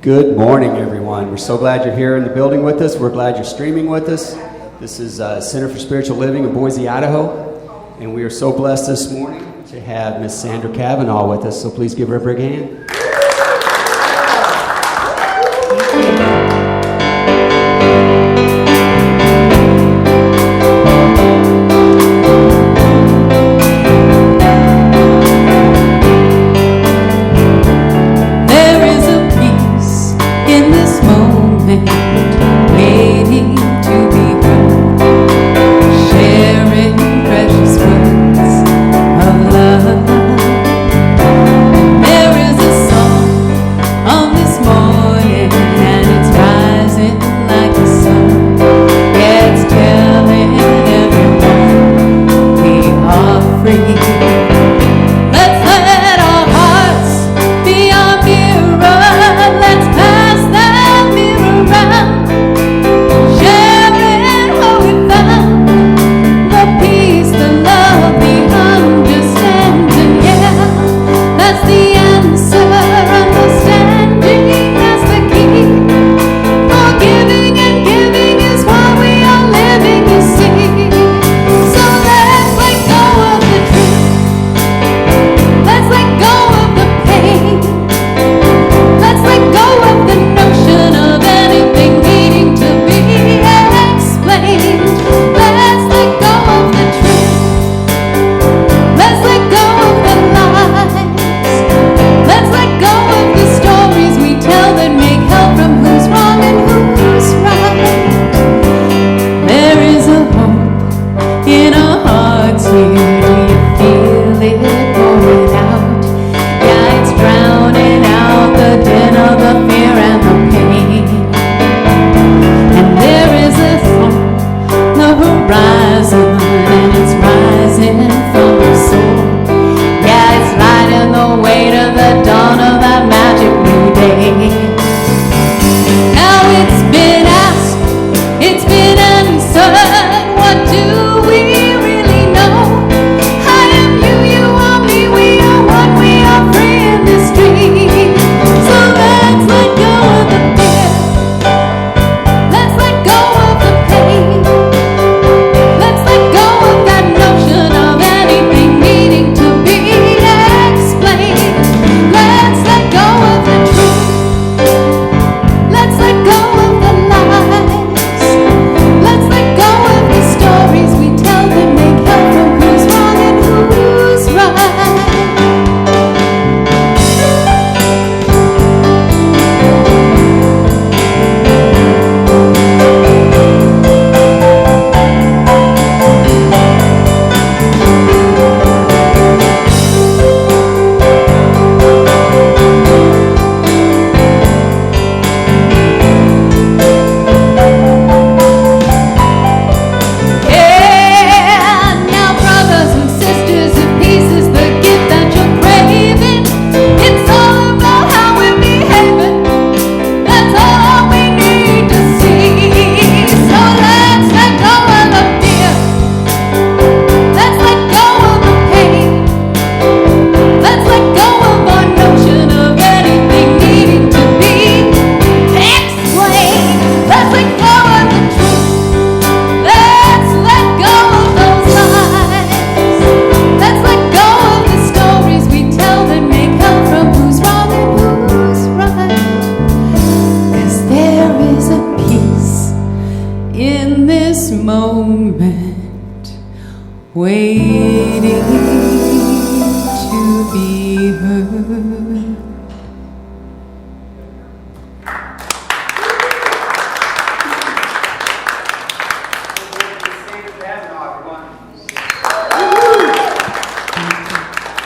Good morning, everyone. We're so glad you're here in the building with us. We're glad you're streaming with us. This is Center for Spiritual Living in Boise, Idaho. And we are so blessed this morning to have Miss Sandra Cavanaugh with us. So please give her a big hand.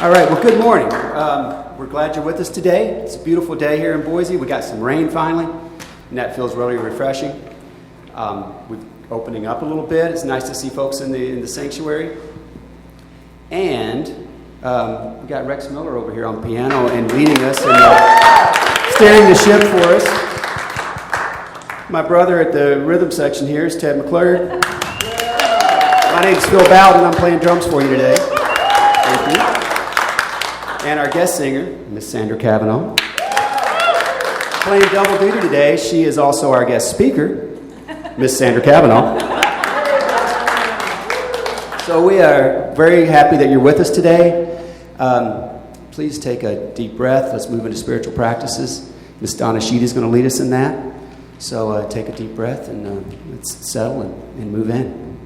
All right, well, good morning. We're glad you're with us today. It's a beautiful day here in Boise. We got some rain finally, and that feels really refreshing. We're opening up a little bit. It's nice to see folks in the sanctuary. And we got Rex Miller over here on piano and leading us and steering the ship for us. My brother at the rhythm section here is Ted McClure. My name is Phil Bowden. I'm playing drums for you today. Thank you. And our guest singer, Miss Sandra Cavanaugh. Playing double duty today, she is also our guest speaker, Miss Sandra Cavanaugh. So we are very happy that you're with us today. Please take a deep breath. Let's move into spiritual practices. Miss Donna Sheedy is going to lead us in that. So take a deep breath and let's settle and move in.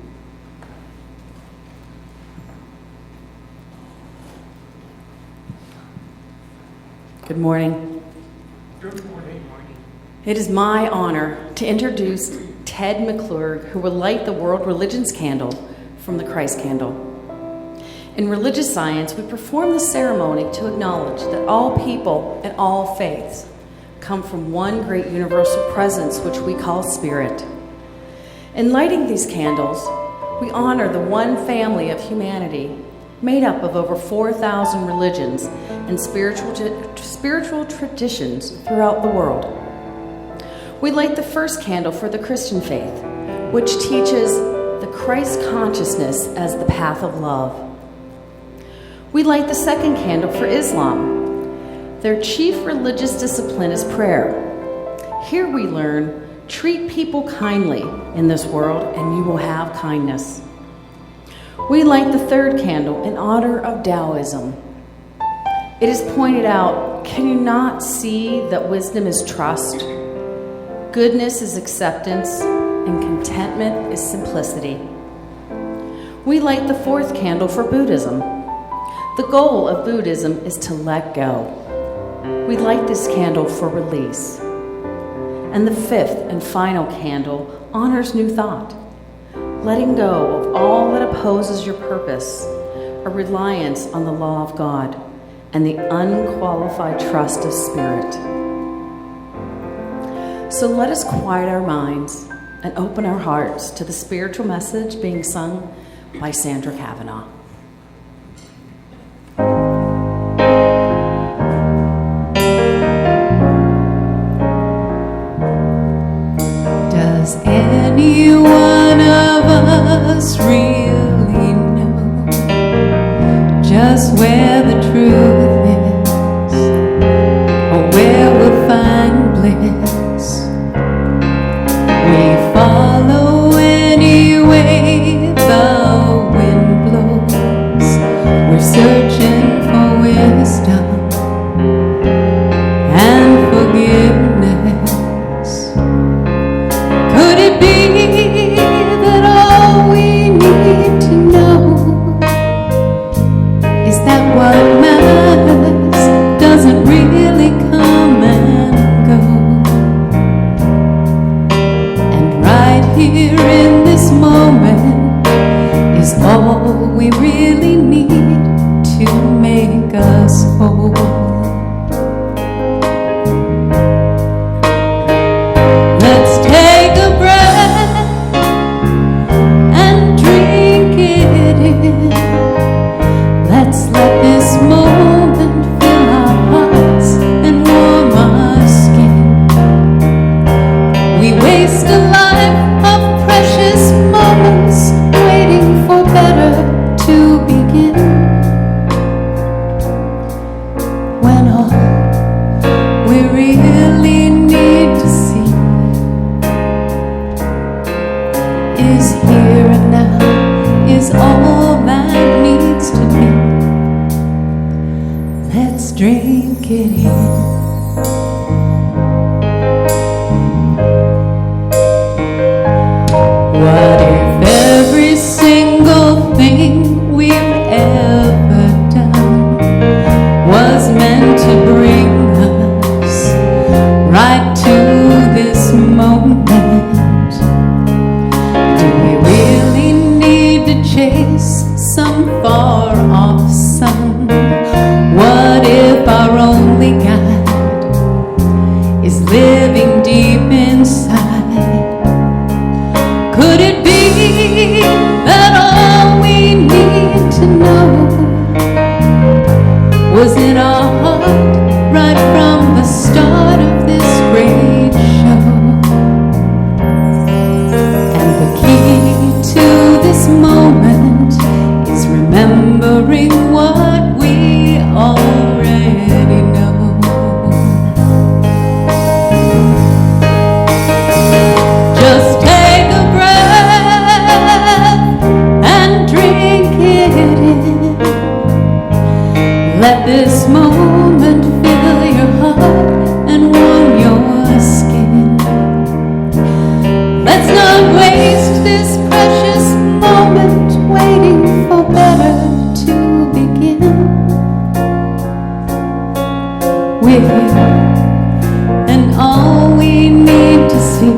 Good morning. Good morning. It is my honor to introduce Ted McClurg, who will light the world religions candle from the Christ candle. In religious science, we perform the ceremony to acknowledge that all people and all faiths come from one great universal presence, which we call Spirit. In lighting these candles, we honor the one family of humanity made up of over 4,000 religions and spiritual traditions throughout the world. We light the first candle for the Christian faith, which teaches the Christ consciousness as the path of love. We light the second candle for Islam. Their chief religious discipline is prayer. Here we learn, treat people kindly in this world and you will have kindness. We light the third candle in honor of Taoism. It is pointed out, can you not see that wisdom is trust, goodness is acceptance, and contentment is simplicity? We light the fourth candle for Buddhism. The goal of Buddhism is to let go. We light this candle for release. And the fifth and final candle honors New Thought, letting go of all that opposes your purpose, a reliance on the law of God, and the unqualified trust of Spirit. So let us quiet our minds and open our hearts to the spiritual message being sung by Sandra Cavanaugh. Does any one of us really know just where the truth is, or where we'll find bliss? We follow any way the wind blows. We're searching for wisdom and forgiveness. Could it be that all we need to know is that what matters doesn't really come and go? And right here in this moment is all we really need to make us whole. Let's take a breath and drink it in. Let's let this moment fill our hearts and warm our skin. We waste a life of precious moments waiting for better to begin, when all we really need to see is here and now, is all that needs to be. Let's drink it in. What if every single thing we've ever done was meant to bring us right to this moment? Do we really need to chase some far-off sun? What if our only guide we're here, and all we need to see.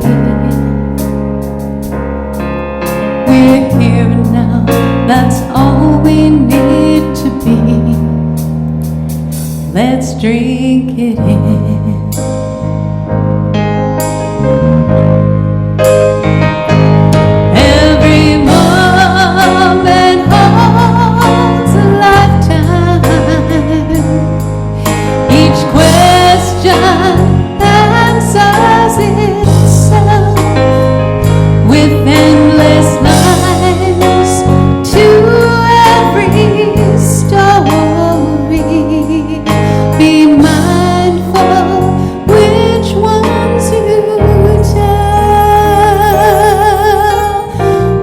We're here now, that's all we need to be. Let's drink it in. Every moment holds a lifetime. Each question answers itself with endless lines to every story. Be mindful which ones you tell.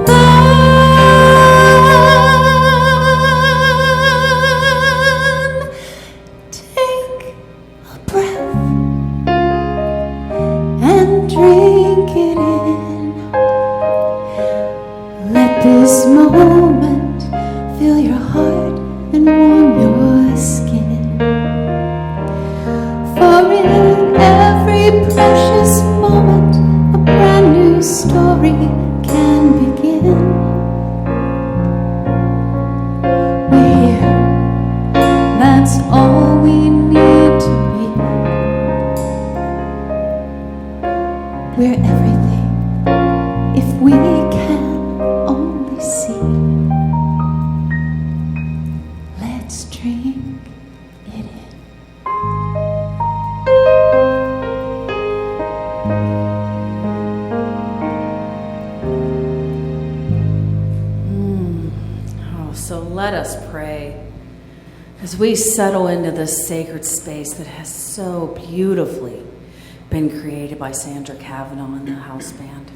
Then take a breath and drink it in. Let this moment fill your heart and warm your skin. For in every precious moment, a brand new story can begin. We're here, that's all we need to be. We're everything if we can only see. Let's drink it in. Oh, so let us pray as we settle into this sacred space that has so beautifully been created by Sandra Cavanaugh and the house band.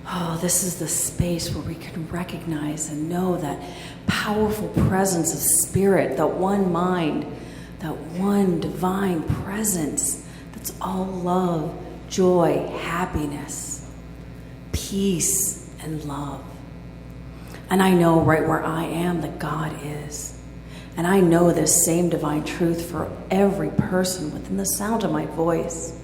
Oh, this is the space where we can recognize and know that powerful presence of spirit, that one mind, that one divine presence that's all love, joy, happiness, peace, and love. And I know right where I am that God is. And I know this same divine truth for every person within the sound of my voice,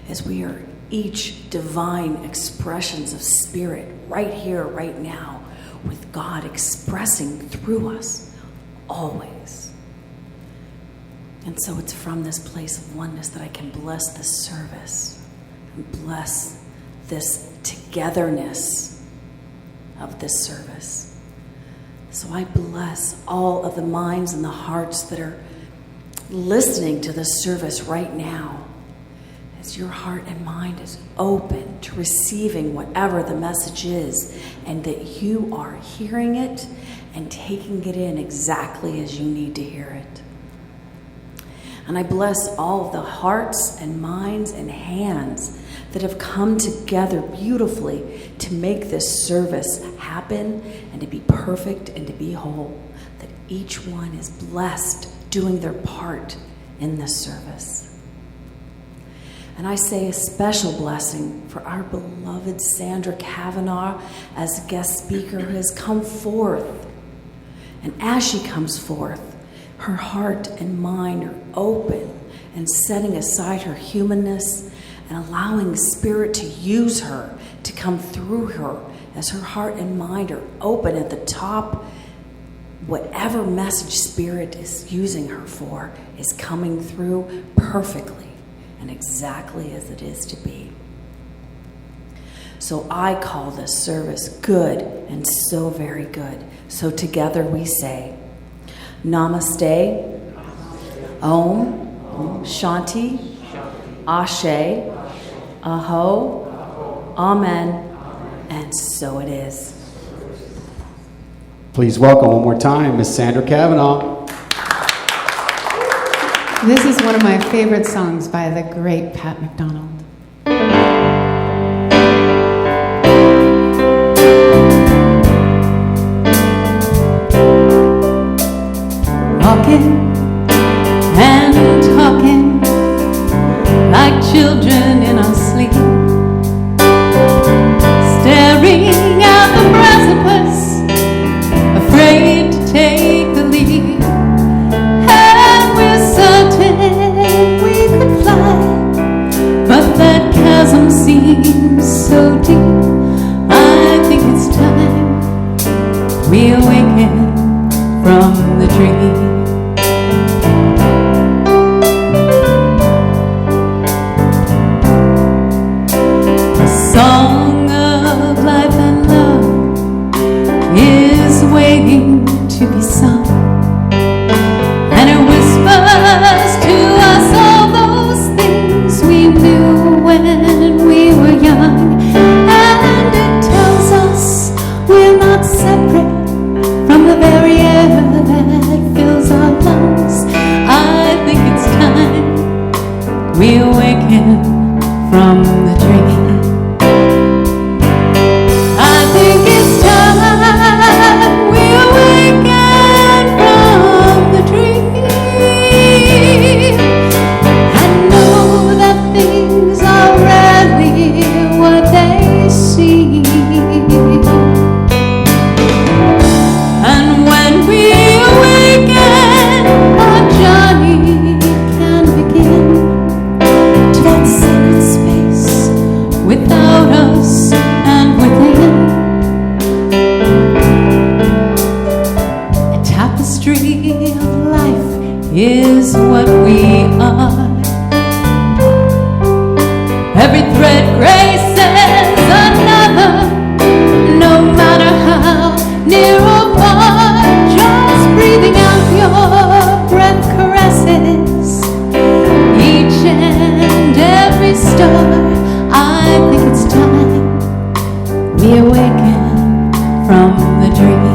as we are each divine expressions of spirit right here, right now, with God expressing through us always. And so it's from this place of oneness that I can bless this service and bless this togetherness of this service. So I bless all of the minds and the hearts that are listening to this service right now, as your heart and mind is open to receiving whatever the message is, and that you are hearing it and taking it in exactly as you need to hear it. And I bless all of the hearts and minds and hands that have come together beautifully to make this service happen and to be perfect and to be whole, that each one is blessed doing their part in this service. And I say a special blessing for our beloved Sandra Cavanaugh as a guest speaker who has come forth. And as she comes forth, her heart and mind are open and setting aside her humanness and allowing Spirit to use her, to come through her as her heart and mind are open at the top. Whatever message Spirit is using her for is coming through perfectly and exactly as it is to be. So I call this service good and so very good. So together we say, Namaste, Om, Shanti, Ashe, Aho, Amen, and so it is. Please welcome one more time Miss Sandra Cavanaugh. This is one of my favorite songs by the great Pat McDonald. Walking and talking like children in our sleep, staring at the precipice, afraid to take the leap. And we're certain tree. Song of life and love is waiting to be sung, and it whispers to us all those things we knew when we were young, and it tells us we're not separate from the very air that fills our lungs. I think it's time we awaken from the dream. Is what we are. Every thread graces another, no matter how near or far. Just breathing out your breath caresses each and every star. I think it's time we awaken from the dream.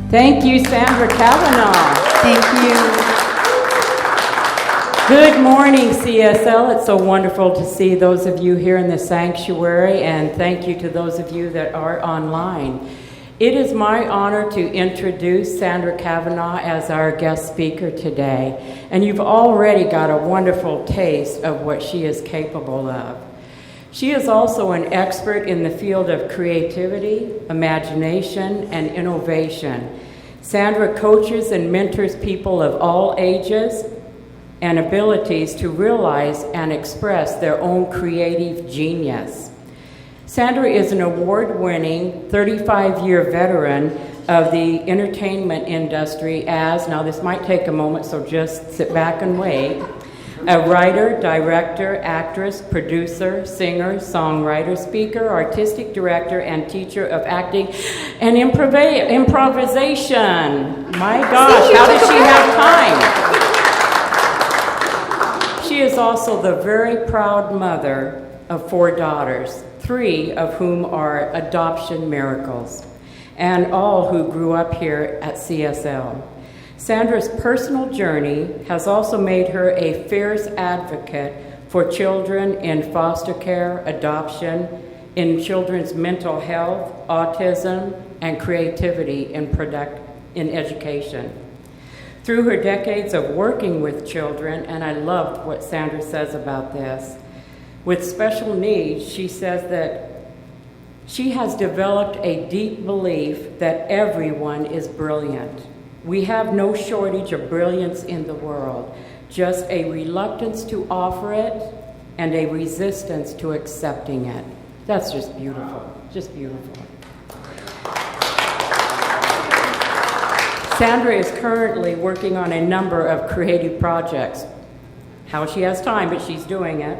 Thank you, Sandra Cavanaugh. Thank you. Good morning, CSL. It's so wonderful to see those of you here in the sanctuary, and thank you to those of you that are online. It is my honor to introduce Sandra Cavanaugh as our guest speaker today, and you've already got a wonderful taste of what she is capable of. She is also an expert in the field of creativity, imagination, and innovation. Sandra coaches and mentors people of all ages and abilities to realize and express their own creative genius. Sandra is an award-winning 35-year veteran of the entertainment industry as, now this might take a moment, so just sit back and wait, a writer, director, actress, producer, singer, songwriter, speaker, artistic director, and teacher of acting and improvisation. My gosh, how does she have time? She is also the very proud mother of 4 daughters, 3 of whom are adoption miracles, and all who grew up here at CSL. Sandra's personal journey has also made her a fierce advocate for children in foster care, adoption, in children's mental health, autism, and creativity in education. Through her decades of working with children, and I loved what Sandra says about this, with special needs, she says that she has developed a deep belief that everyone is brilliant. We have no shortage of brilliance in the world, just a reluctance to offer it and a resistance to accepting it. That's just beautiful, just beautiful. Sandra is currently working on a number of creative projects. How she has time, but she's doing it.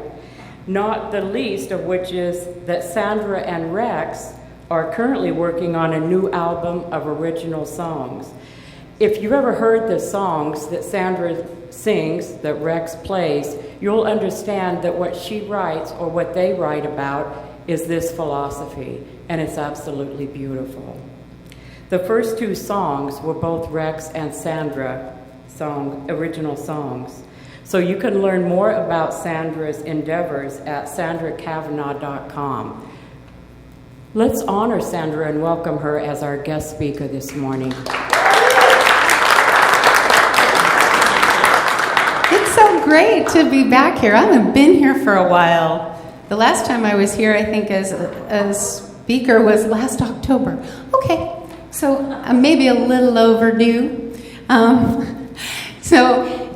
Not the least of which is that Sandra and Rex are currently working on a new album of original songs. If you've ever heard the songs that Sandra sings, that Rex plays, you'll understand that what she writes or what they write about is this philosophy, and it's absolutely beautiful. The first two songs were both Rex and Sandra original songs. So you can learn more about Sandra's endeavors at sandracavanaugh.com. Let's honor Sandra and welcome her as our guest speaker this morning. It's so great to be back here. I haven't been here for a while. The last time I was here, I think, as a speaker was last October. Okay, so maybe a little overdue.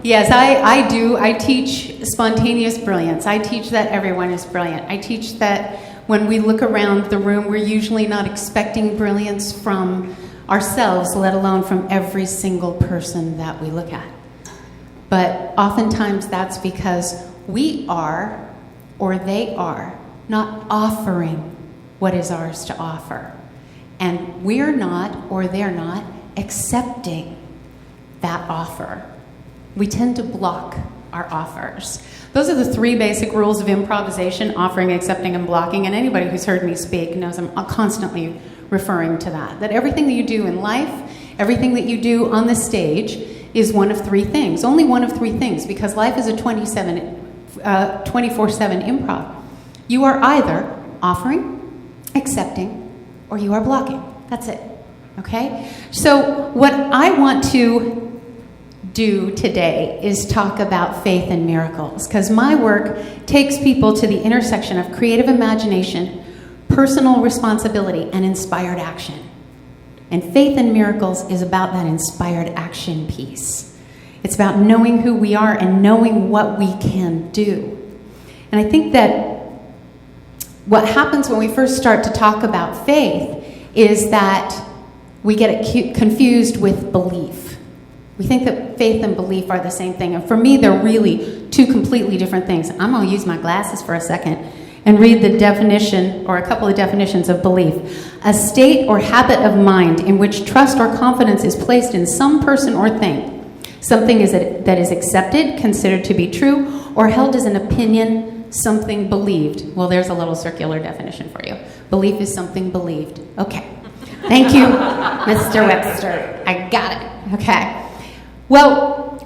Yes, I teach spontaneous brilliance. I teach that everyone is brilliant. I teach that when we look around the room, we're usually not expecting brilliance from ourselves, let alone from every single person that we look at. But oftentimes that's because we are, or they are, not offering what is ours to offer. And we're not, or they're not, accepting that offer. We tend to block our offers. Those are the three basic rules of improvisation: offering, accepting, and blocking. And anybody who's heard me speak knows I'm constantly referring to that. That everything that you do in life, everything that you do on the stage is one of three things. Only one of three things, because life is a 24/7 improv. You are either offering, accepting, or you are blocking. That's it. Okay? So what I want to do today is talk about faith and miracles, because my work takes people to the intersection of creative imagination, personal responsibility, and inspired action. And faith and miracles is about that inspired action piece. It's about knowing who we are and knowing what we can do. And I think that what happens when we first start to talk about faith is that we get it confused with belief. We think that faith and belief are the same thing. And for me, they're really two completely different things. I'm going to use my glasses for a second and read the definition, or a couple of definitions of belief. A state or habit of mind in which trust or confidence is placed in some person or thing. Something that is accepted, considered to be true, or held as an opinion, something believed. Well, there's a little circular definition for you. Belief is something believed. Okay. Thank you, Mr. Webster. I got it. Okay. Well,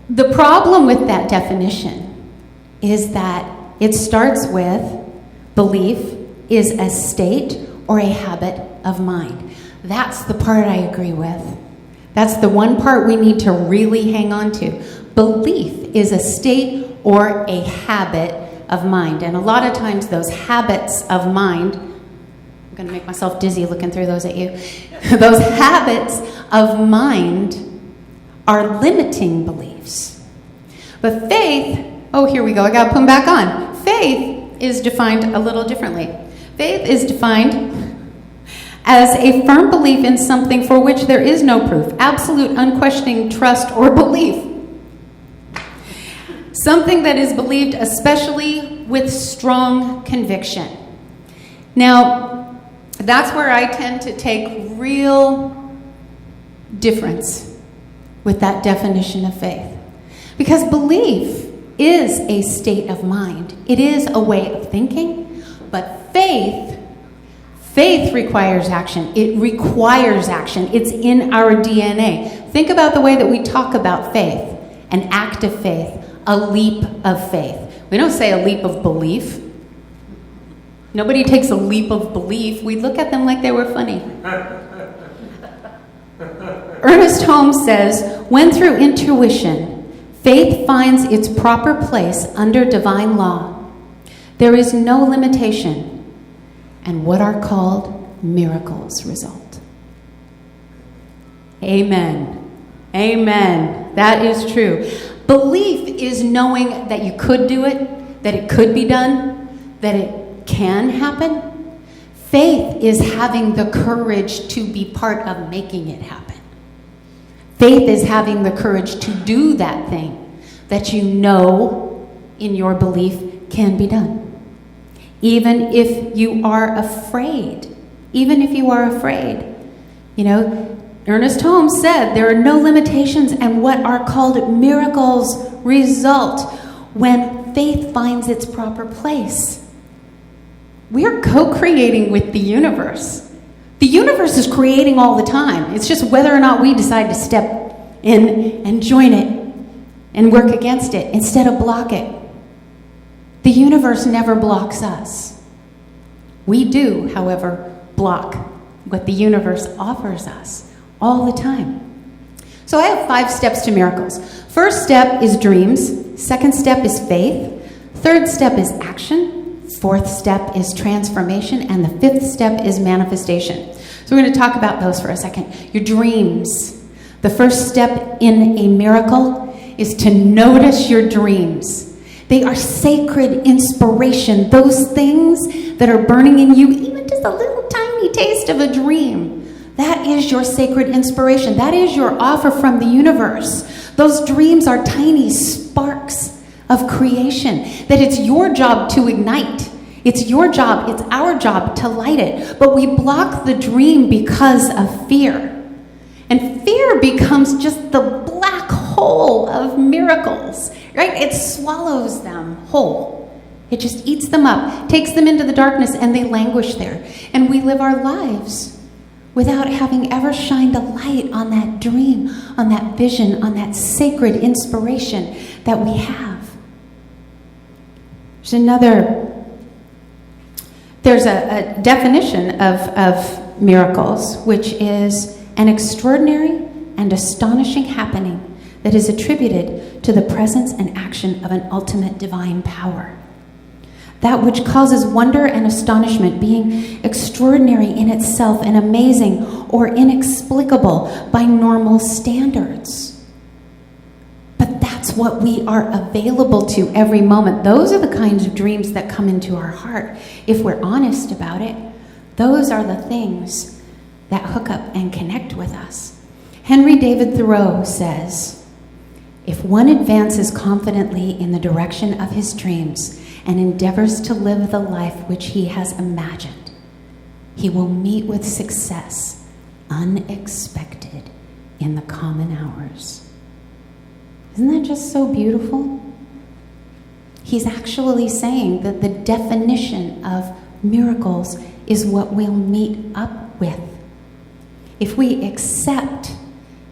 the problem with that definition is that it starts with belief is a state or a habit of mind. That's the part I agree with. That's the one part we need to really hang on to. Belief is a state or a habit of mind. And a lot of times those habits of mind, I'm going to make myself dizzy looking through those at you. Those habits of mind are limiting beliefs. But faith, oh, here we go, I got to put them back on. Faith is defined a little differently. Faith is defined as a firm belief in something for which there is no proof, absolute unquestioning trust or belief. Something that is believed especially with strong conviction. Now, that's where I tend to take real difference with that definition of faith. Because belief is a state of mind. It is a way of thinking, but faith requires action. It requires action. It's in our DNA. Think about the way that we talk about faith: an act of faith, a leap of faith. We don't say a leap of belief. Nobody takes a leap of belief. We look at them like they were funny. Ernest Holmes says, when through intuition, faith finds its proper place under divine law, there is no limitation, and what are called miracles result. Amen. Amen. That is true. Belief is knowing that you could do it, that it could be done, that it can happen. Faith is having the courage to be part of making it happen. Faith is having the courage to do that thing that you know in your belief can be done. Even if you are afraid. Even if you are afraid. You know, Ernest Holmes said there are no limitations, and what are called miracles result when faith finds its proper place. We are co-creating with the universe. The universe is creating all the time. It's just whether or not we decide to step in and join it and work against it instead of block it. The universe never blocks us. We do, however, block what the universe offers us all the time. So I have 5 steps to miracles. First step is dreams. Second step is faith. Third step is action. Fourth step is transformation. And the fifth step is manifestation. So we're going to talk about those for a second. Your dreams. The first step in a miracle is to notice your dreams. They are sacred inspiration. Those things that are burning in you, even just a little tiny taste of a dream. That is your sacred inspiration. That is your offer from the universe. Those dreams are tiny sparks of creation that it's your job to ignite. It's your job, it's our job to light it. But we block the dream because of fear. And fear becomes just the black hole of miracles, right? It swallows them whole. It just eats them up, takes them into the darkness, and they languish there. And we live our lives without having ever shined a light on that dream, on that vision, on that sacred inspiration that we have. There's a definition of miracles, which is an extraordinary and astonishing happening that is attributed to the presence and action of an ultimate divine power. That which causes wonder and astonishment, being extraordinary in itself and amazing or inexplicable by normal standards. But that's what we are available to every moment. Those are the kinds of dreams that come into our heart. If we're honest about it, those are the things that hook up and connect with us. Henry David Thoreau says, if one advances confidently in the direction of his dreams and endeavors to live the life which he has imagined, he will meet with success unexpected in the common hours. Isn't that just so beautiful? He's actually saying that the definition of miracles is what we'll meet up with. If we accept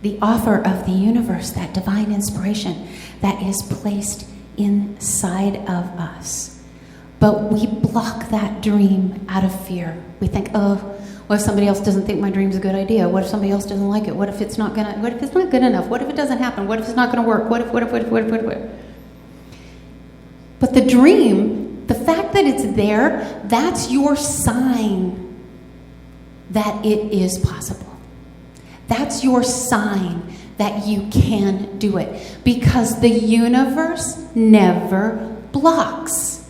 the offer of the universe, that divine inspiration that is placed inside of us. But we block that dream out of fear. We think, oh, what if somebody else doesn't think my dream's a good idea? What if somebody else doesn't like it? What if it's not good enough? What if it doesn't happen? What if it's not gonna work? What if? But the dream, the fact that it's there, that's your sign that it is possible. That's your sign that you can do it. Because the universe never blocks.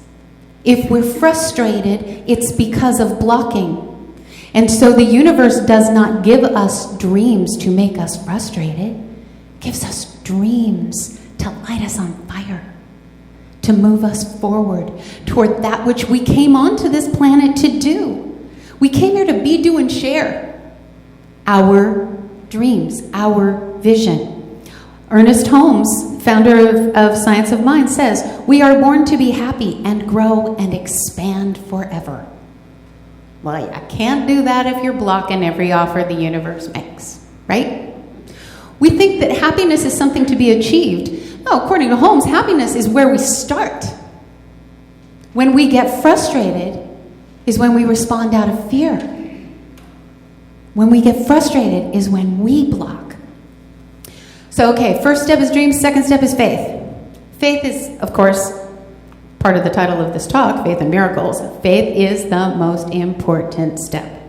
If we're frustrated, it's because of blocking. And so the universe does not give us dreams to make us frustrated. It gives us dreams to light us on fire, to move us forward toward that which we came onto this planet to do. We came here to be, do, and share our dreams, our vision. Ernest Holmes, founder of Science of Mind, says, we are born to be happy and grow and expand forever. Well, I can't do that if you're blocking every offer the universe makes, right? We think that happiness is something to be achieved. No, according to Holmes, happiness is where we start. When we get frustrated is when we respond out of fear. When we get frustrated is when we block. So, okay, first step is dreams, second step is faith. Faith is, of course, part of the title of this talk, Faith and Miracles. Faith is the most important step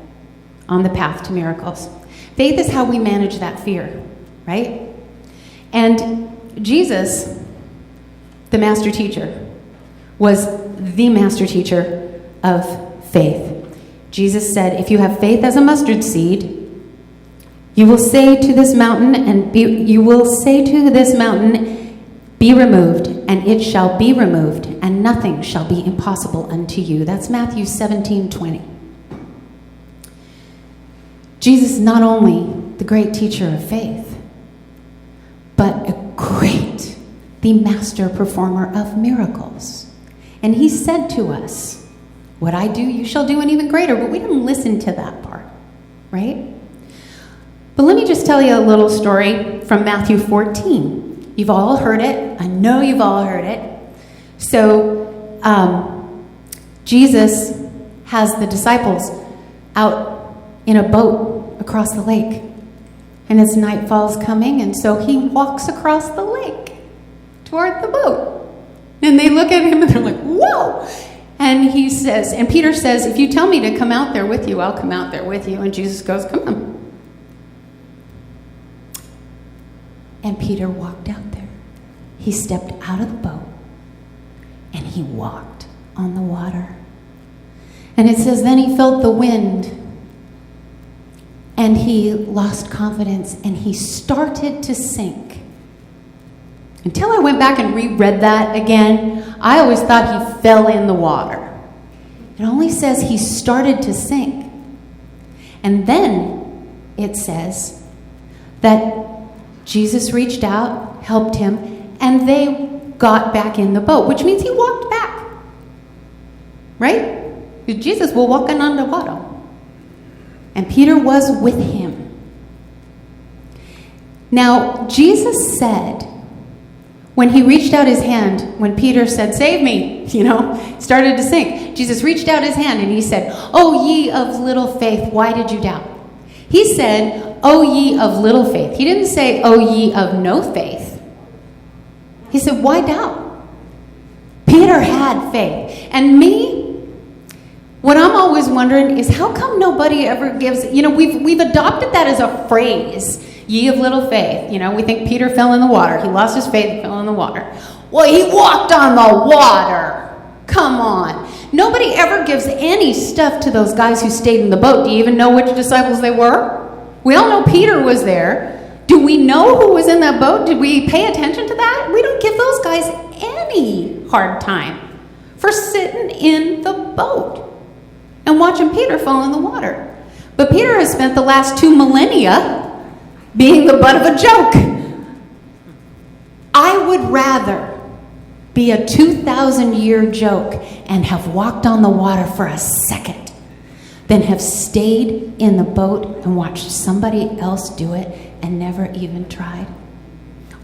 on the path to miracles. Faith is how we manage that fear, right? And Jesus, the master teacher, was the master teacher of faith. Jesus said, if you have faith as a mustard seed, you will say to this mountain, be removed, and it shall be removed, and nothing shall be impossible unto you. That's Matthew 17:20. Jesus is not only the great teacher of faith, but the master performer of miracles. And he said to us, what I do, you shall do, and even greater. But we didn't listen to that part, right? But let me just tell you a little story from Matthew 14. You've all heard it. I know you've all heard it. So Jesus has the disciples out in a boat across the lake. And as nightfall's coming, and so he walks across the lake toward the boat. And they look at him and they're like, whoa! And he says, and Peter says, if you tell me to come out there with you, I'll come out there with you. And Jesus goes, come on. And Peter walked out there. He stepped out of the boat and he walked on the water. And it says, then he felt the wind and he lost confidence and he started to sink. Until I went back and reread that again, I always thought he fell in the water. It only says he started to sink. And then it says that Jesus reached out, helped him, and they got back in the boat, which means he walked back. Right? Because Jesus was walking on the water. And Peter was with him. Now, Jesus said, when he reached out his hand, when Peter said, save me, started to sink. Jesus reached out his hand and he said, O ye of little faith, why did you doubt? He said, O ye of little faith. He didn't say, O ye of no faith. He said, why doubt? Peter had faith. And me, what I'm always wondering is how come nobody ever gives, we've adopted that as a phrase. Ye of little faith. We think Peter fell in the water. He lost his faith and fell in the water. Well, he walked on the water. Come on. Nobody ever gives any stuff to those guys who stayed in the boat. Do you even know which disciples they were? We all know Peter was there. Do we know who was in that boat? Did we pay attention to that? We don't give those guys any hard time for sitting in the boat and watching Peter fall in the water. But Peter has spent the last 2 millennia being the butt of a joke. I would rather be a 2,000-year joke and have walked on the water for a second than have stayed in the boat and watched somebody else do it and never even tried.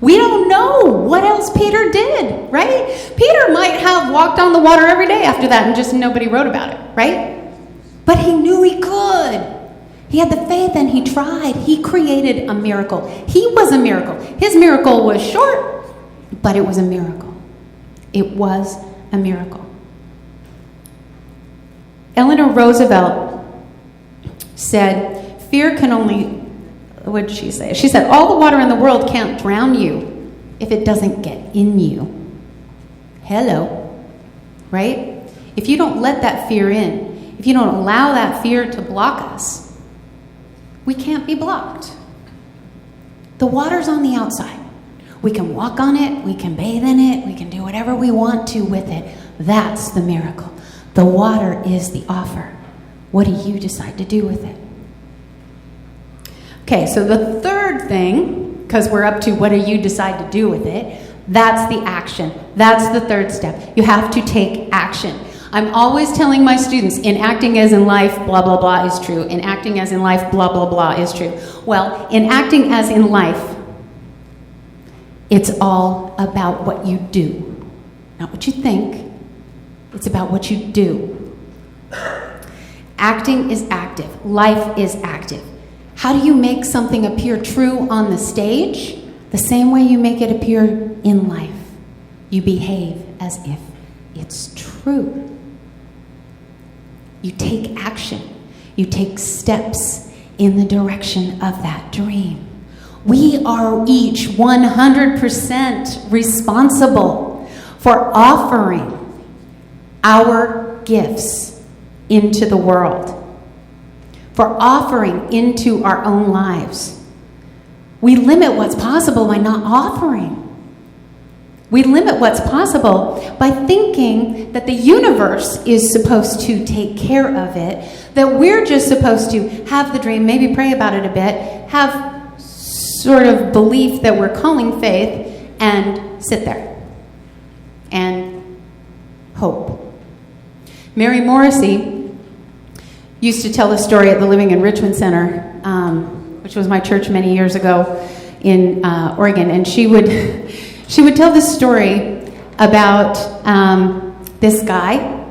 We don't know what else Peter did, right? Peter might have walked on the water every day after that and just nobody wrote about it, right? But he knew he could. He had the faith and he tried. He created a miracle. He was a miracle. His miracle was short, but it was a miracle. It was a miracle. Eleanor Roosevelt said, fear can only, what did she say? She said, all the water in the world can't drown you if it doesn't get in you. Hello. Right? If you don't let that fear in, if you don't allow that fear to block us, we can't be blocked. The water's on the outside. We can walk on it, we can bathe in it, we can do whatever we want to with it. That's the miracle. The water is the offer. What do you decide to do with it? Okay, so the third thing, because we're up to what do you decide to do with it, that's the action. That's the third step. You have to take action. I'm always telling my students, in acting as in life, blah, blah, blah is true. In acting as in life, blah, blah, blah is true. Well, in acting as in life, it's all about what you do. Not what you think, It's about what you do. Acting is active. Life is active. How do you make something appear true on the stage? The same way you make it appear in life. You behave as if it's true. You take action. You take steps in the direction of that dream. We are each 100% responsible for offering our gifts into the world, for offering into our own lives. We limit what's possible by not offering. We limit what's possible by thinking that the universe is supposed to take care of it, that we're just supposed to have the dream, maybe pray about it a bit, have sort of belief that we're calling faith, and sit there and hope. Mary Morrissey used to tell a story at the Living Enrichment Center, which was my church many years ago in Oregon, and she would tell this story about this guy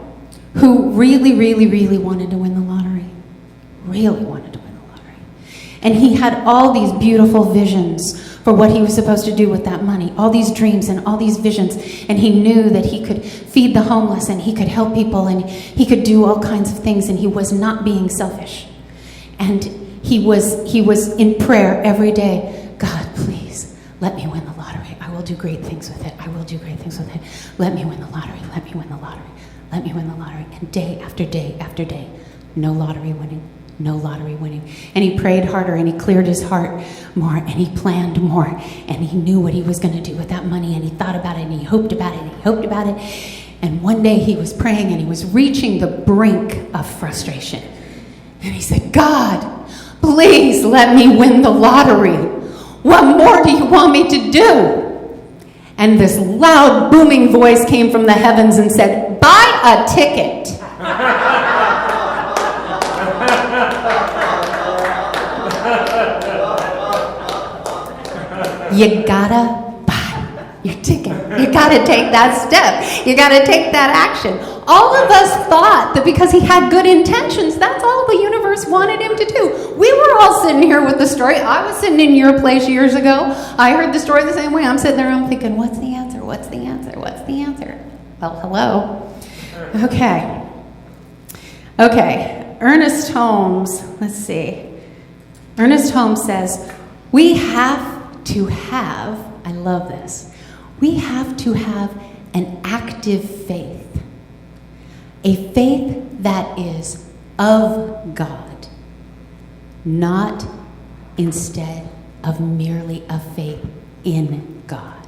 who really, really, really wanted to win the lottery. Really wanted to win the lottery. And he had all these beautiful visions for what he was supposed to do with that money, all these dreams and all these visions. And he knew that he could feed the homeless and he could help people and he could do all kinds of things, and he was not being selfish. And he was in prayer every day. God, please, let me win the lottery. I will do great things with it. I will do great things with it. Let me win the lottery. Let me win the lottery. Let me win the lottery. And day after day after day, no lottery winning. No lottery winning. And he prayed harder, and he cleared his heart more, and he planned more, and he knew what he was going to do with that money, and he thought about it, and he hoped about it, and he hoped about it. And one day he was praying, and he was reaching the brink of frustration. And he said, God, please let me win the lottery. What more do you want me to do? And this loud, booming voice came from the heavens and said, buy a ticket. You gotta buy your ticket. You gotta take that step. You gotta take that action. All of us thought that because he had good intentions, that's all the universe wanted him to do. We were all sitting here with the story. I was sitting in your place years ago. I heard the story the same way. I'm sitting there, I'm thinking, what's the answer? What's the answer? What's the answer? Well, hello. Okay. Ernest Holmes, let's see. Ernest Holmes says, we have to have, I love this, we have to have an active faith. A faith that is of God, not instead of merely a faith in God.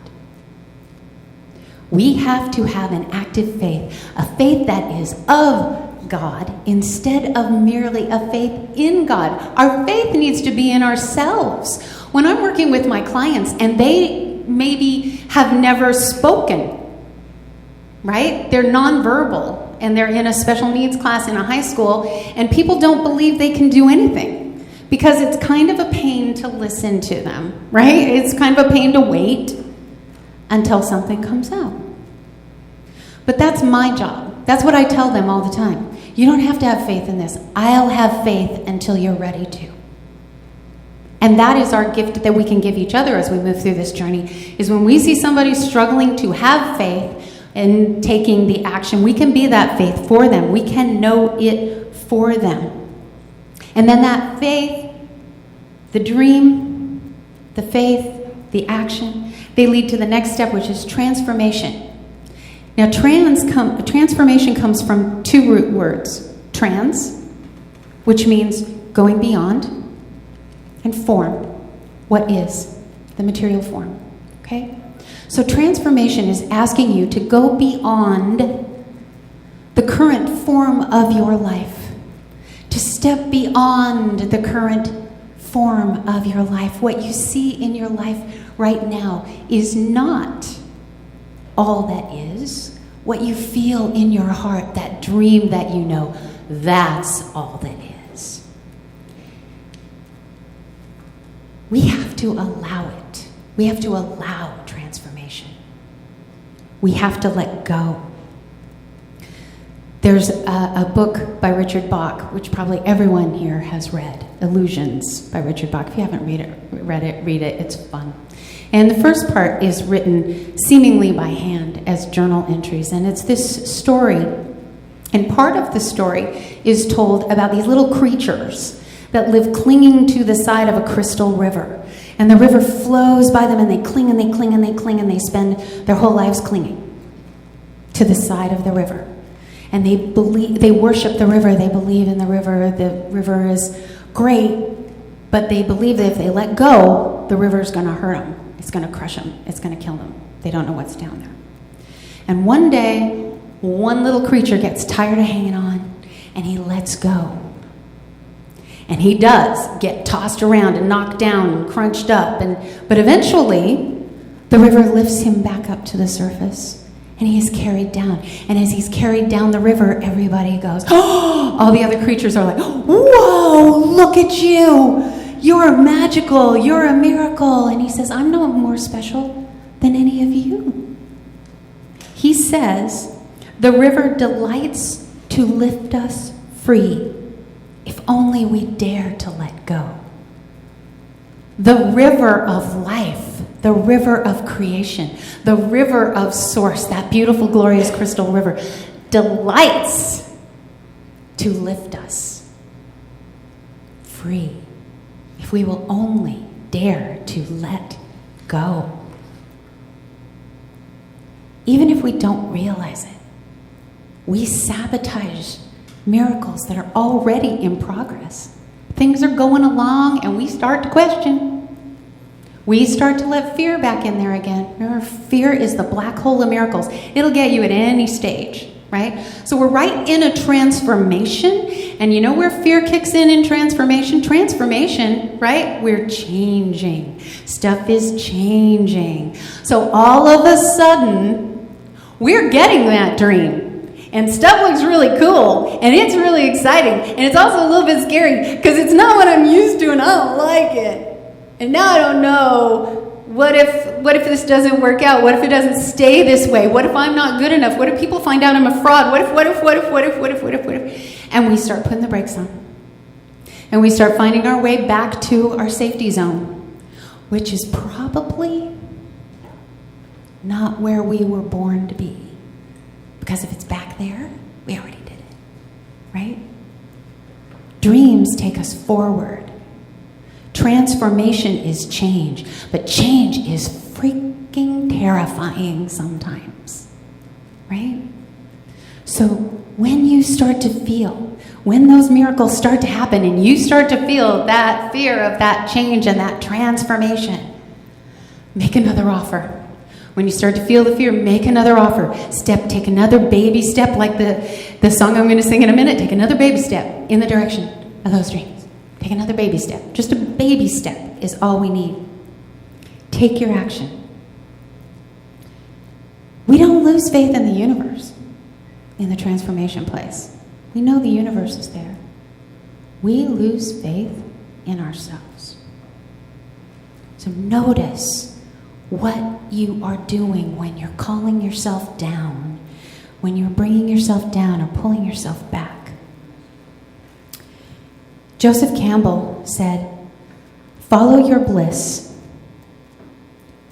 We have to have an active faith, a faith that is of God instead of merely a faith in God. Our faith needs to be in ourselves. When I'm working with my clients and they maybe have never spoken, right? They're nonverbal and they're in a special needs class in a high school, and people don't believe they can do anything because it's kind of a pain to listen to them, right? It's kind of a pain to wait until something comes out. But that's my job. That's what I tell them all the time. You don't have to have faith in this. I'll have faith until you're ready to. And that is our gift that we can give each other as we move through this journey, is when we see somebody struggling to have faith and taking the action, we can be that faith for them. We can know it for them. And then that faith, the dream, the faith, the action, they lead to the next step, which is transformation. Now, transformation comes from two root words. Trans, which means going beyond, and form, what is the material form, okay? So transformation is asking you to go beyond the current form of your life, to step beyond the current form of your life. What you see in your life right now is not all that is. What you feel in your heart, that dream that you know, that's all that is. We have to allow it. We have to allow transformation. We have to let go. There's a book by Richard Bach, which probably everyone here has read, Illusions by Richard Bach. If you haven't read it, it's fun. And the first part is written seemingly by hand as journal entries, and it's this story. And part of the story is told about these little creatures that live clinging to the side of a crystal river. And the river flows by them, and they cling and they cling and they cling, and they spend their whole lives clinging to the side of the river. And they worship the river, they believe in the river is great, but they believe that if they let go, the river is going to hurt them. It's going to crush them. It's going to kill them. They don't know what's down there. And one day, one little creature gets tired of hanging on, and he lets go. And he does get tossed around and knocked down and crunched up. But eventually, the river lifts him back up to the surface, and he is carried down. And as he's carried down the river, everybody goes, oh! All the other creatures are like, whoa, look at you. You're magical. You're a miracle. And he says, I'm no more special than any of you. He says, the river delights to lift us free if only we dare to let go. The river of life, the river of creation, the river of source, that beautiful, glorious crystal river, delights to lift us free if we will only dare to let go. Even if we don't realize it, we sabotage miracles that are already in progress. Things are going along and we start to question. We start to let fear back in there again. Remember, fear is the black hole of miracles. It'll get you at any stage, right? So we're right in a transformation. And you know where fear kicks in transformation? Transformation, right? We're changing. Stuff is changing. So all of a sudden, we're getting that dream. And stuff looks really cool, and it's really exciting, and it's also a little bit scary, because it's not what I'm used to, and I don't like it. And now I don't know, what if this doesn't work out? What if it doesn't stay this way? What if I'm not good enough? What if people find out I'm a fraud? What if? And we start putting the brakes on. And we start finding our way back to our safety zone, which is probably not where we were born to be. Because if it's back there, we already did it, right? Dreams take us forward. Transformation is change, but change is freaking terrifying sometimes, right? So when you start to feel, when those miracles start to happen and you start to feel that fear of that change and that transformation, make another offer. When you start to feel the fear, make another offer. Take another baby step, like the song I'm going to sing in a minute. Take another baby step in the direction of those dreams. Take another baby step. Just a baby step is all we need. Take your action. We don't lose faith in the universe, in the transformation place. We know the universe is there. We lose faith in ourselves. So notice what you are doing when you're calling yourself down, when you're bringing yourself down or pulling yourself back. Joseph Campbell said, follow your bliss.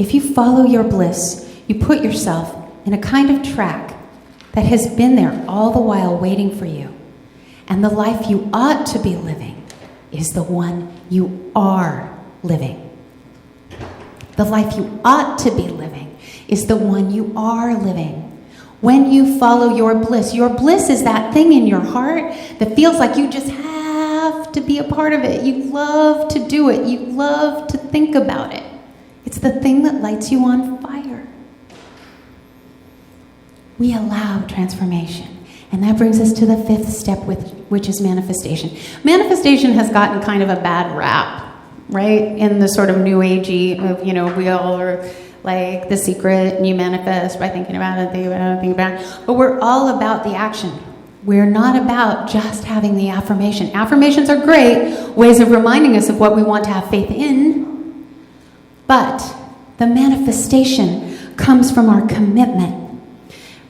If you follow your bliss, you put yourself in a kind of track that has been there all the while waiting for you. And the life you ought to be living is the one you are living. The life you ought to be living is the one you are living. When you follow your bliss is that thing in your heart that feels like you just have to be a part of it. You love to do it. You love to think about it. It's the thing that lights you on fire. We allow transformation. And that brings us to the fifth step, which is manifestation. Manifestation has gotten kind of a bad rap, right? In the sort of new agey of, we all are like The Secret, and you manifest by thinking about it, thinking about it. But we're all about the action. We're not about just having the affirmation. Affirmations are great ways of reminding us of what we want to have faith in. But the manifestation comes from our commitment.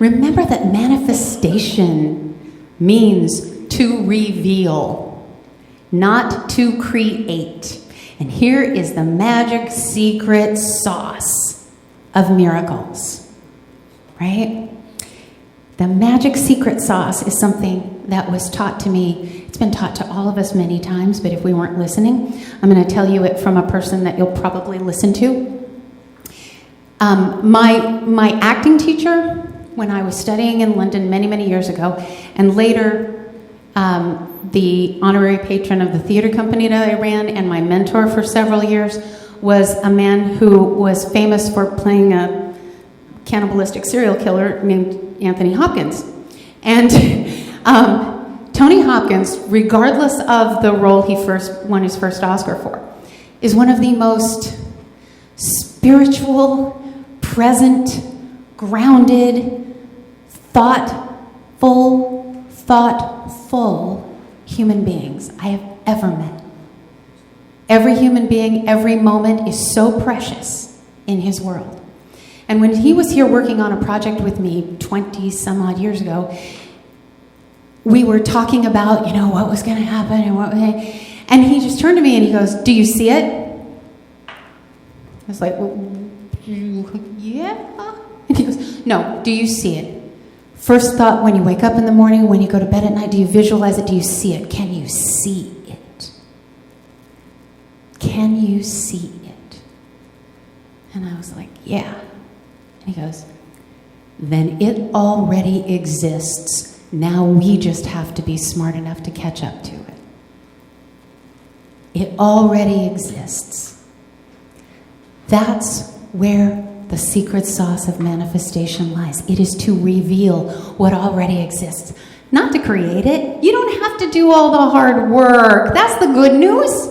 Remember that manifestation means to reveal, not to create. And here is the magic secret sauce of miracles, right? The magic secret sauce is something that was taught to me. It's been taught to all of us many times, but if we weren't listening, I'm going to tell you it from a person that you'll probably listen to. My acting teacher, when I was studying in London many, many years ago, and later the honorary patron of the theater company that I ran and my mentor for several years, was a man who was famous for playing a cannibalistic serial killer named Anthony Hopkins. And Tony Hopkins, regardless of the role he won his first Oscar for, is one of the most spiritual, present, grounded, thoughtful human beings I have ever met. Every human being, every moment is so precious in his world. And when he was here working on a project with me 20 some odd years ago, we were talking about, what was going to happen and he just turned to me and he goes, "Do you see it?" I was like, "Well, yeah." And he goes, "No, do you see it? First thought when you wake up in the morning, when you go to bed at night, do you visualize it? Do you see it? Can you see it? Can you see it?" And I was like, "Yeah." And he goes, "Then it already exists. Now we just have to be smart enough to catch up to it. It already exists." That's where the secret sauce of manifestation lies. It is to reveal what already exists, not to create it. You don't have to do all the hard work. That's the good news.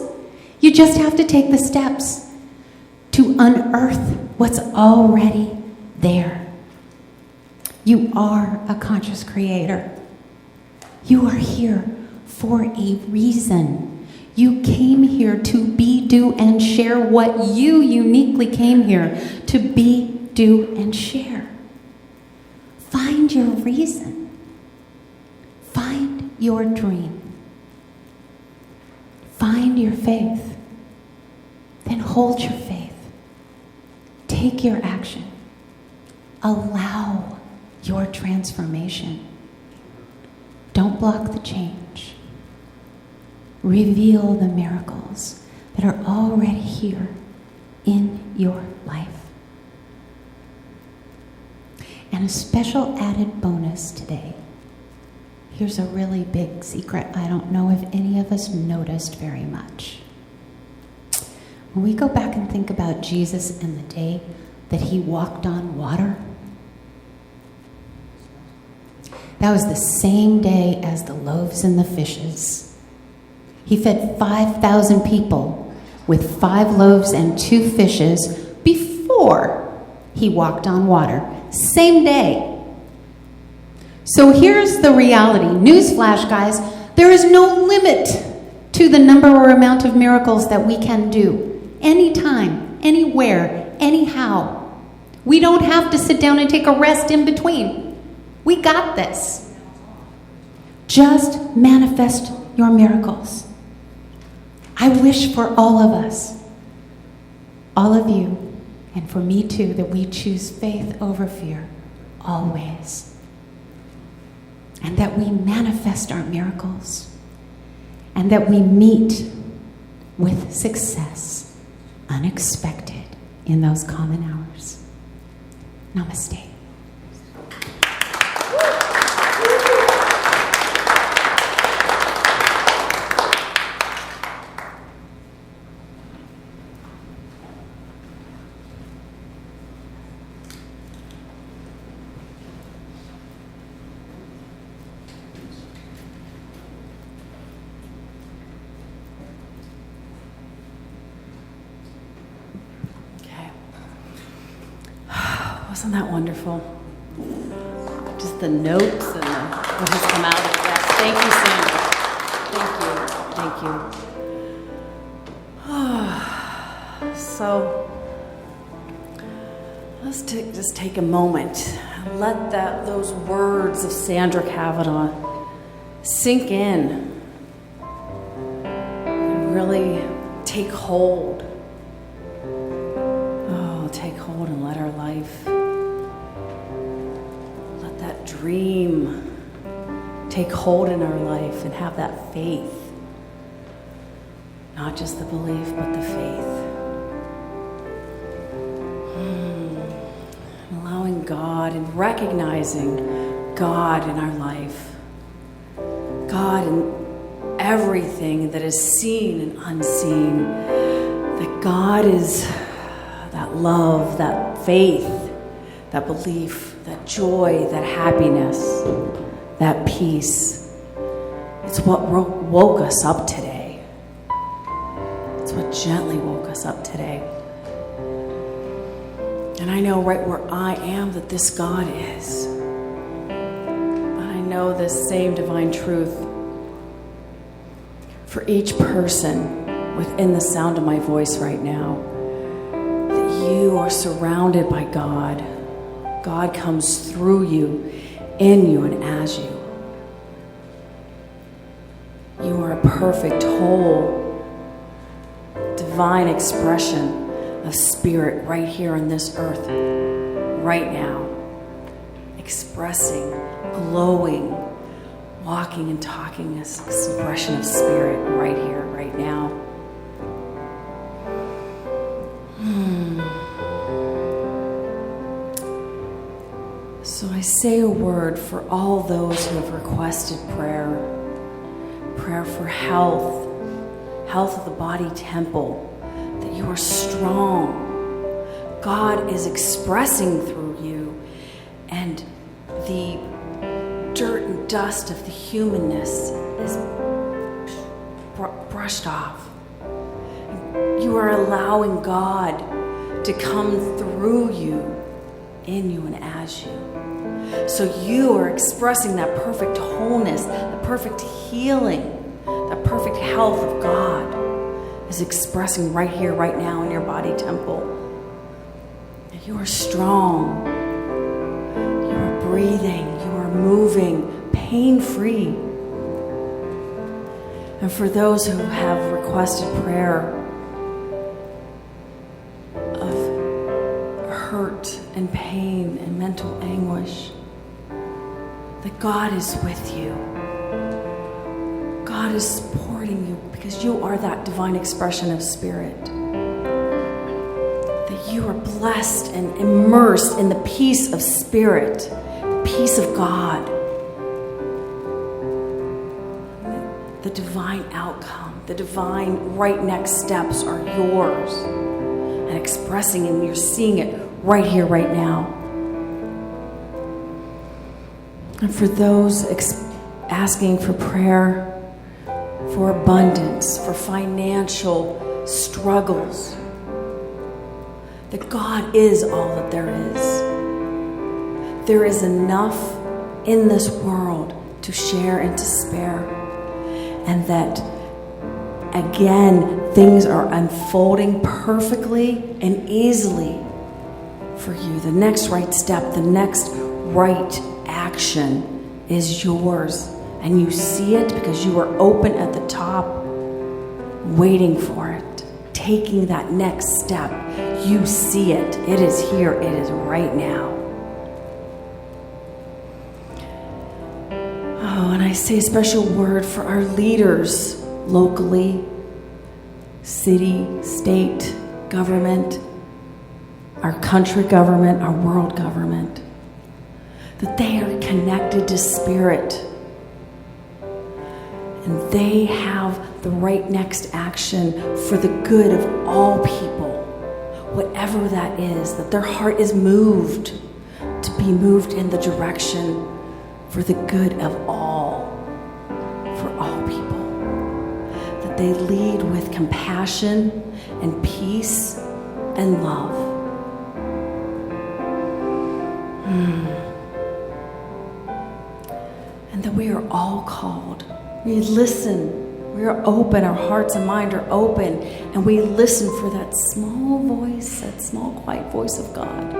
You just have to take the steps to unearth what's already there. You are a conscious creator. You are here for a reason. You came here to be, do, and share what you uniquely came here to be, do, and share. Find your reason. Find your dream. Find your faith. Then hold your faith. Take your action. Allow your transformation. Don't block the change. Reveal the miracles that are already here in your life. And a special added bonus today. Here's a really big secret I don't know if any of us noticed very much. When we go back and think about Jesus and the day that he walked on water, that was the same day as the loaves and the fishes. He fed 5,000 people with 5 loaves and 2 fishes before he walked on water. Same day. So here's the reality. Newsflash, guys. There is no limit to the number or amount of miracles that we can do. Anytime, anywhere, anyhow. We don't have to sit down and take a rest in between. We got this. Just manifest your miracles. I wish for all of us, all of you, and for me too, that we choose faith over fear always. And that we manifest our miracles. And that we meet with success, unexpected, in those common hours. Namaste. Wasn't that wonderful? Just the notes and what has come out of it. Yes, thank you, Sandra. Thank you. So, let's just take a moment and let those words of Sandra Cavanaugh sink in and really take hold. Oh, take hold and let our life, let that dream take hold in our life and have that faith. Not just the belief, but the faith. Allowing God and recognizing God in our life. God in everything that is seen and unseen. That God is that love, that faith, that belief, that joy, that happiness, that peace. It's what woke us up today. It's what gently woke us up today. And I know right where I am that this God is. But I know this same divine truth for each person within the sound of my voice right now, that you are surrounded by God. God comes through you, in you, and as you. You are a perfect, whole, divine expression of spirit right here on this earth, right now. Expressing, glowing, walking and talking this expression of spirit right here, right now. So I say a word for all those who have requested prayer. Prayer for health, health of the body temple, that you are strong. God is expressing through you, and the dirt and dust of the humanness is brushed off. You are allowing God to come through you, in you, and as you. So you are expressing that perfect wholeness, that perfect healing, that perfect health of God is expressing right here, right now in your body temple. You are strong. You are breathing. You are moving, pain-free. And for those who have requested prayer of hurt and pain and mental anguish, that God is with you. God is supporting you because you are that divine expression of spirit. That you are blessed and immersed in the peace of spirit, the peace of God. The divine outcome, the divine right next steps are yours. And expressing, and you're seeing it right here, right now. And for those asking for prayer, for abundance, for financial struggles, that God is all that there is. There is enough in this world to share and to spare. And that, again, things are unfolding perfectly and easily for you. The next right step, the next right action is yours. And you see it because you are open at the top, waiting for it, taking that next step. You see it. It is here. It is right now. Oh, and I say a special word for our leaders locally, city, state, government, our country government, our world government, that they are connected to spirit. And they have the right next action for the good of all people, whatever that is, that their heart is moved to be moved in the direction for the good of all, for all people. That they lead with compassion and peace and love. And that we are all called. We listen. We are open. Our hearts and mind are open. And we listen for that small voice, that small, quiet voice of God.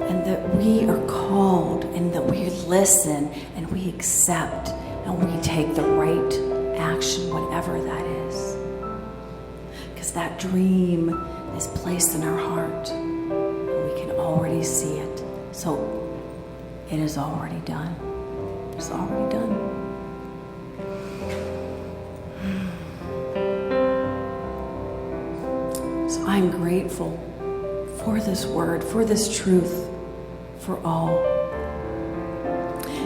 And that we are called and that we listen and we accept and we take the right action, whatever that is. Because that dream is placed in our heart, and we can already see it. So it is already done. It's already done. So I'm grateful for this word, for this truth, for all.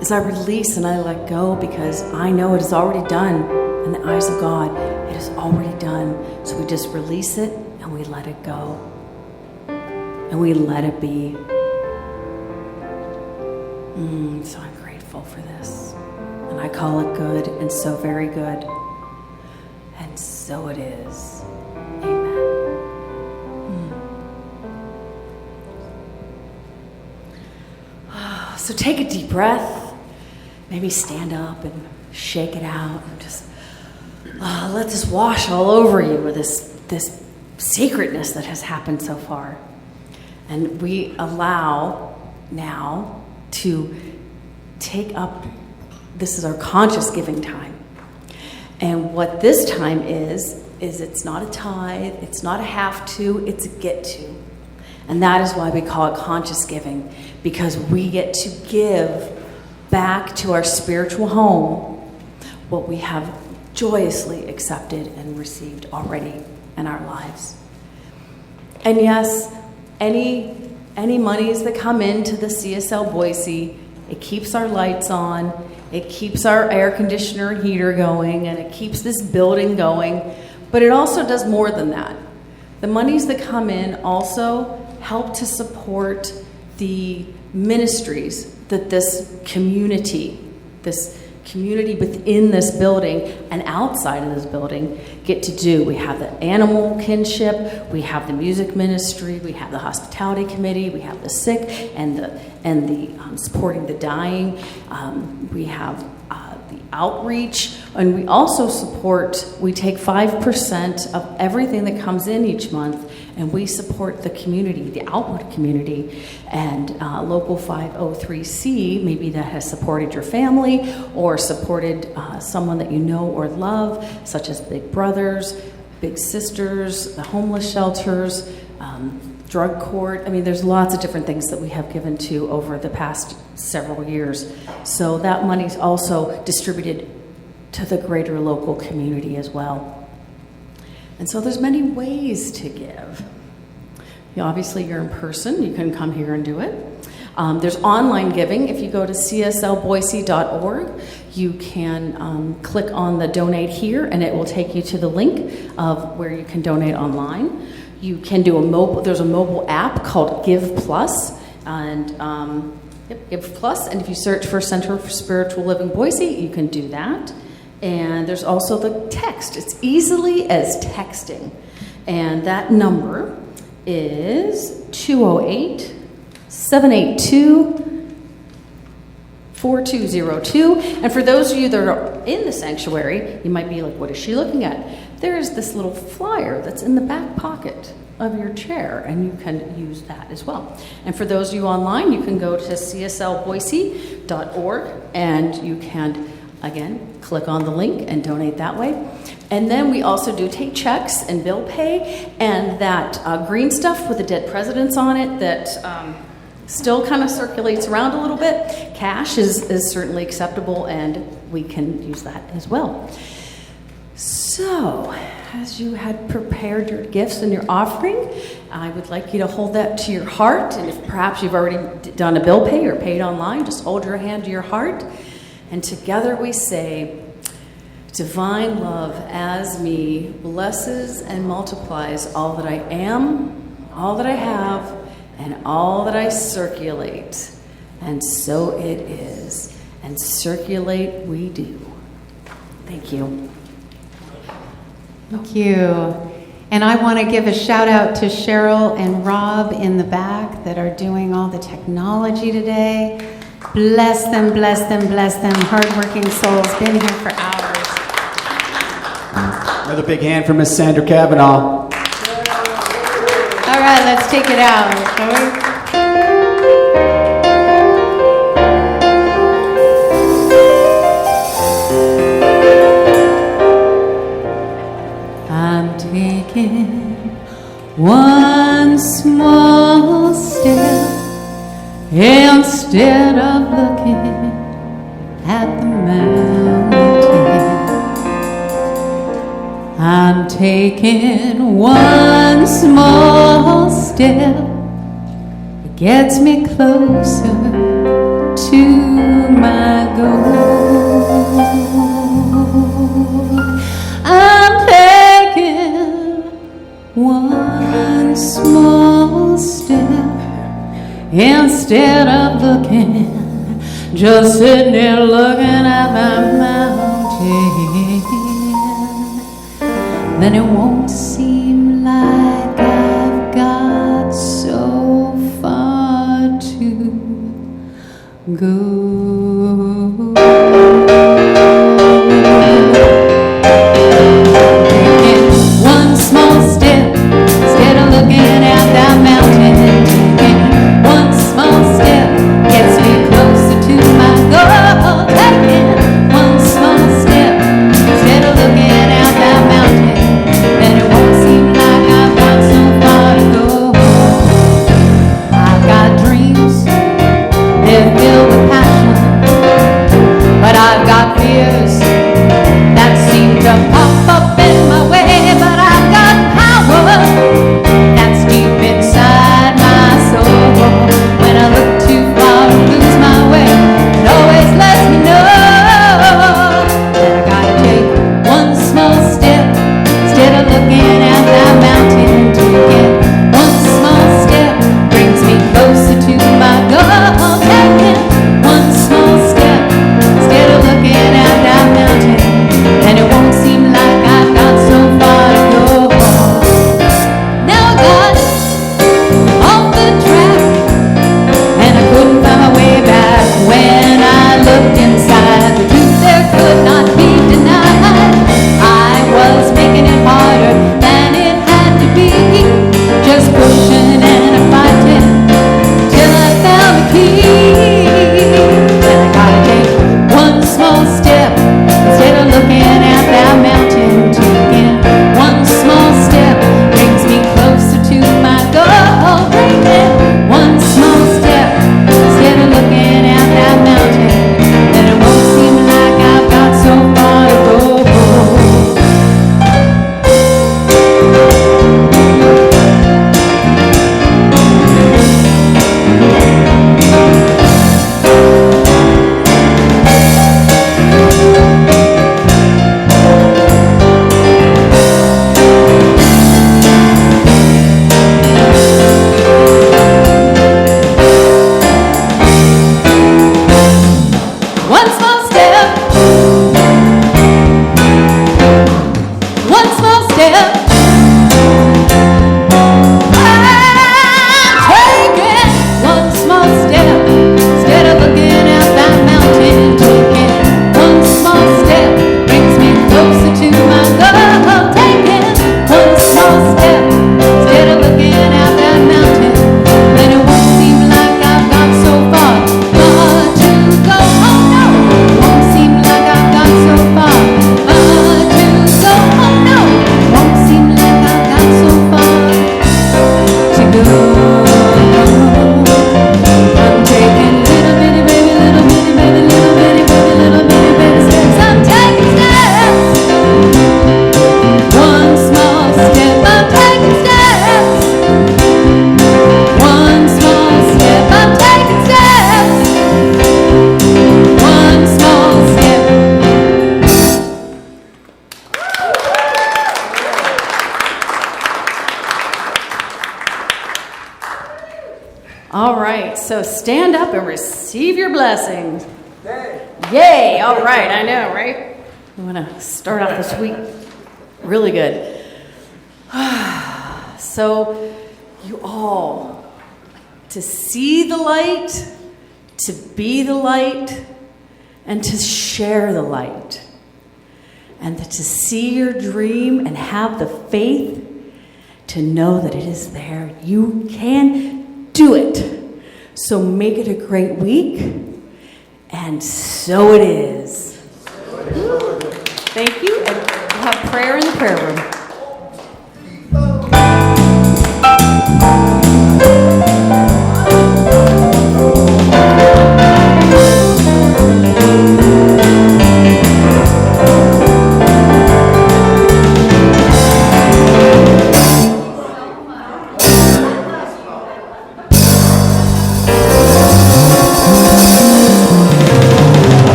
As I release and I let go, because I know it is already done in the eyes of God. It is already done. So we just release it and we let it go. And we let it be. So I'm grateful for this. And I call it good, and so very good. And so it is. So take a deep breath, maybe stand up and shake it out, and just let this wash all over you with this sacredness that has happened so far. And we allow now to take up, this is our conscious giving time. And what this time is it's not a tithe, it's not a have to, it's a get to. And that is why we call it conscious giving, because we get to give back to our spiritual home what we have joyously accepted and received already in our lives. And yes, any monies that come into the CSL Boise, it keeps our lights on, it keeps our air conditioner and heater going, and it keeps this building going, but it also does more than that. The monies that come in also help to support the ministries that this community within this building and outside of this building get to do. We have the animal kinship, we have the music ministry, we have the hospitality committee, we have the sick and the supporting the dying. We have the outreach, and we also we take 5% of everything that comes in each month, and we support the community, the outward community, and Local 503C, maybe that has supported your family or supported someone that you know or love, such as Big Brothers, Big Sisters, the homeless shelters, drug court. I mean, there's lots of different things that we have given to over the past several years. So that money's also distributed to the greater local community as well. And so there's many ways to give. Obviously, you're in person. You can come here and do it. There's online giving. If you go to cslboise.org, you can click on the donate here, and it will take you to the link of where you can donate online. You can do there's a mobile app called Give Plus, and Give Plus, and if you search for Center for Spiritual Living Boise, you can do that. And there's also the text. It's easily as texting. And that number is 208-782-4202. And for those of you that are in the sanctuary, you might be like, what is she looking at? There's this little flyer that's in the back pocket of your chair, and you can use that as well. And for those of you online, you can go to cslboise.org, and you can, again, click on the link and donate that way. And then we also do take checks and bill pay, and that green stuff with the dead presidents on it that still kind of circulates around a little bit. Cash is certainly acceptable, and we can use that as well. So, as you had prepared your gifts and your offering, I would like you to hold that to your heart. And if perhaps you've already done a bill pay or paid online, just hold your hand to your heart. And together we say, divine love as me blesses and multiplies all that I am, all that I have, and all that I circulate. And so it is. And circulate we do. Thank you. Thank you. And I want to give a shout out to Cheryl and Rob in the back that are doing all the technology today. Bless them, bless them, bless them. Hardworking souls, been here for hours. Another big hand for Miss Sandra Cavanaugh. All right, let's take it out, shall we? taking one small step instead of looking at the mountain. I'm taking one small step. It gets me closer to my goal. I'm taking one small step instead of looking, just sitting there looking at my mountain. Then it won't seem like I've got so far to go. Taking one small step instead of looking at that mountain. Taking one small step gets me closer to my goal. Taking one small step instead of looking at that mountain. Then it won't seem like I've got so far to go. I've got dreams, they're filled with passion, but I've got fears that seem to pop up in my way. But I've got power that's deep inside my soul. When I look too far and lose my way, it always lets me know that I gotta take one small step instead of looking at that mountain. To get one small step brings me closer to my goal. Taking one small step instead of looking at that mountain, and it won't seem like I've got so far to go. Now I got off the track, and I couldn't find my way back. When I looked inside, the truth there could not be denied. I was making it harder than it had to be, just pushing and fighting till I found the key. And I gotta take one small step instead of looking at that mountain. Taking one small step brings me closer to my goal. Taking one small step instead of looking at that mountain, then it won't seem like I've got so far to go. One small step, one small step. I'm taking one small step instead of looking at that mountain. Taking one small step brings me closer to my goal. Taking one small step instead of looking at that mountain, then it won't seem like I've got so far to go. Oh no, it won't seem like I've got so far to go. Oh no, it won't seem like I've got so far to go. I'm taking little bitty baby, little bitty baby, little bitty baby, little bitty baby steps. I'm taking steps. One small step, I'm taking steps. One small step, I'm taking steps. One small step. All right, so stand up and receive your blessings. Yay! All right, I know, right? We want to start off this week really good. So, you all, to see the light, to be the light, and to share the light. And to see your dream and have the faith to know that it is there. You can do it. So make it a great week. And so it is. Thank you. And we'll have prayer in the prayer room.